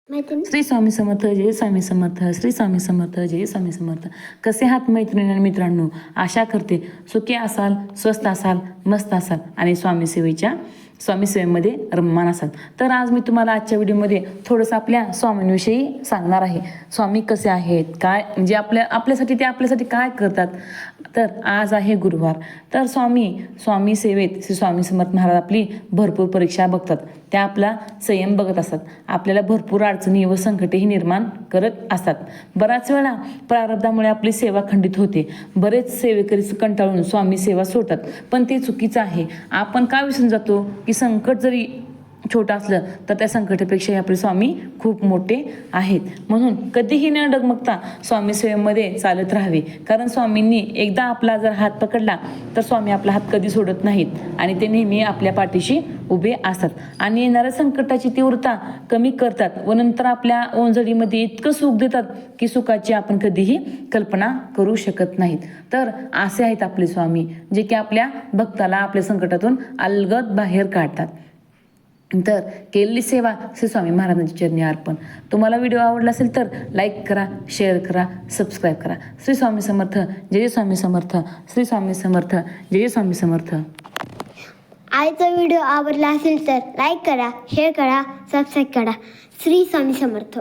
श्री स्वामी समर्थ, जय स्वामी समर्थ, श्री स्वामी समर्थ, जय स्वामी समर्थ. कसे आहात मैत्रिणी आणि मित्रांनो? आशा करते सुखी असाल, स्वस्त असाल, मस्त असाल आणि स्वामी सेवेमध्ये रममान असाल. तर आज मी तुम्हाला आजच्या व्हिडिओमध्ये थोडंसं आपल्या स्वामींविषयी सांगणार आहे. स्वामी कसे आहेत, काय म्हणजे आपल्यासाठी काय करतात. तर आज आहे गुरुवार. तर स्वामी सेवेत श्री स्वामी समर्थ महाराज आपली भरपूर परीक्षा बघतात. त्या आपला संयम बघत असतात. आपल्याला भरपूर अडचणी व संकटेही निर्माण करत असतात. बराच वेळा प्रारब्धामुळे आपली सेवा खंडित होते. बरेच सेवेकरी कंटाळून स्वामी सेवा सोडतात, पण ते चुकीचं आहे. आपण का विसरून जातो की संकट जरी छोटं असलं तर त्या संकटापेक्षाही आपले स्वामी खूप मोठे आहेत. म्हणून कधीही न डगमगता स्वामी सेवेमध्ये चालत राहावे. कारण स्वामींनी एकदा आपला जर हात पकडला तर स्वामी आपला हात कधी सोडत नाहीत आणि ते नेहमी आपल्या पाठीशी उभे असतात आणि येणाऱ्या संकटाची तीव्रता कमी करतात व नंतर आपल्या ओंजळीमध्ये इतकं सुख देतात की सुखाची आपण कधीही कल्पना करू शकत नाहीत. तर असे आहेत आपले स्वामी, जे की आपल्या भक्ताला आपल्या संकटातून अलगद बाहेर काढतात. तर केलेली सेवा श्री स्वामी महाराजांच्या चरणी अर्पण. तुम्हाला व्हिडिओ आवडला असेल तर लाईक करा, शेअर करा, सबस्क्राईब करा. श्री स्वामी समर्थ, जय जय स्वामी समर्थ, श्री स्वामी समर्थ, जय जय स्वामी समर्थ. आजचा व्हिडिओ आवडला असेल तर लाईक करा, शेअर करा, सबस्क्राईब करा. श्री स्वामी समर्थ.